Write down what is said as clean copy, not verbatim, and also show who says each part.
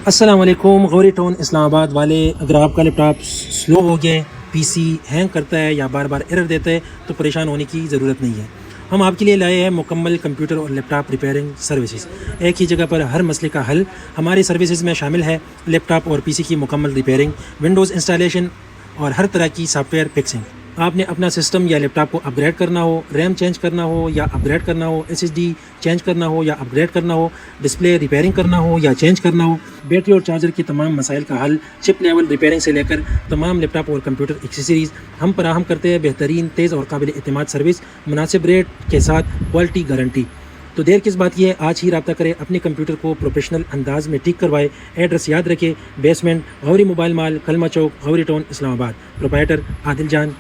Speaker 1: अस्सलाम वालेकुम। गौरी टाउन इस्लामाबाद वाले, अगर आपका लैपटॉप स्लो हो गया, पीसी हैंग करता है या बार बार एरर देता है तो परेशान होने की ज़रूरत नहीं है। हम आपके लिए लाए हैं मुकम्मल कंप्यूटर और लैपटॉप रिपेयरिंग सर्विसेज। एक ही जगह पर हर मसले का हल। हमारी सर्विसेज में शामिल है लैपटॉप और पीसी की मुकम्मल रिपेयरिंग, विंडोज़ इंस्टॉलेशन और हर तरह की सॉफ्टवेयर फिक्सिंग। आपने अपना सिस्टम या लैपटॉप को अपग्रेड करना हो, रैम चेंज करना हो या अपग्रेड करना हो, एसएसडी चेंज करना हो या अपग्रेड करना हो, डिस्प्ले रिपेयरिंग करना हो या चेंज करना हो, बैटरी और चार्जर के तमाम मसाइल का हल, चिप लेवल रिपेयरिंग से लेकर तमाम लैपटॉप और कंप्यूटर एक्सेसरीज हम फराहम करते हैं। बेहतरीन, तेज़ और काबिल एतमाद सर्विस, मुनासिब रेट के साथ क्वालिटी गारंटी। तो देर किस बात की है, आज ही रब्ता करें, अपने कंप्यूटर को प्रोफेशनल अंदाज में ठीक करवाए। एड्रेस याद रखें, बेसमेंट, गौरी मोबाइल माल, कलमा चौक, गौरी टाउन इस्लामाबाद। प्रोप्राइटर आदिल जान।